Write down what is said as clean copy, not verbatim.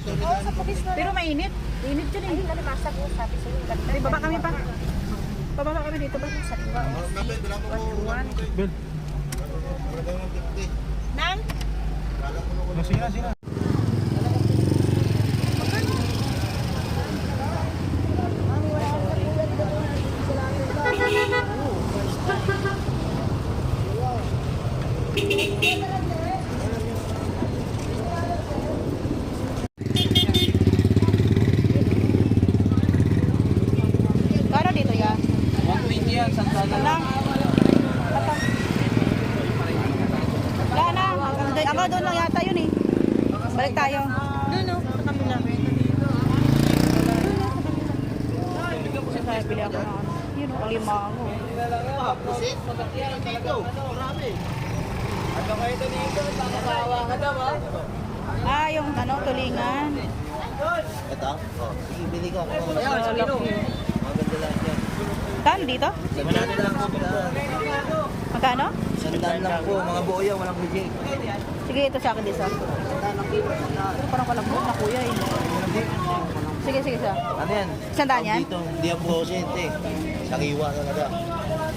Oo, sa pugis na. Pero mainit. Init yun eh. Ay, nalimasa ko, sabi sa'yo. Ay, baba kami pa. Pababa kami dito ba? Sa iba. Ben. Nang? Sige na, sige na. Kano dito ya? 120 yan, sandala. Nang? Wala na. Ako doon lang yata yun eh. Balik tayo. Doon no, sa kabila. Kasi bili ako ng ano. Yun, kalima ako. Ah, yung ano, tulingan. Ito? Oh, sige, bili ka. Ayan, sa laki. Maganda lang yan. Kano dito? Sandaan lang po. Magkano? Sandaan lang po. Mga buo yan, walang reject. Sige, ito sa akin din, sir. Pero parang kalambot na kuya eh. Sige, sige, sir. Ano yan? Sandaan yan? Dito, hindi ang buo siya, hindi. Sariwa talaga.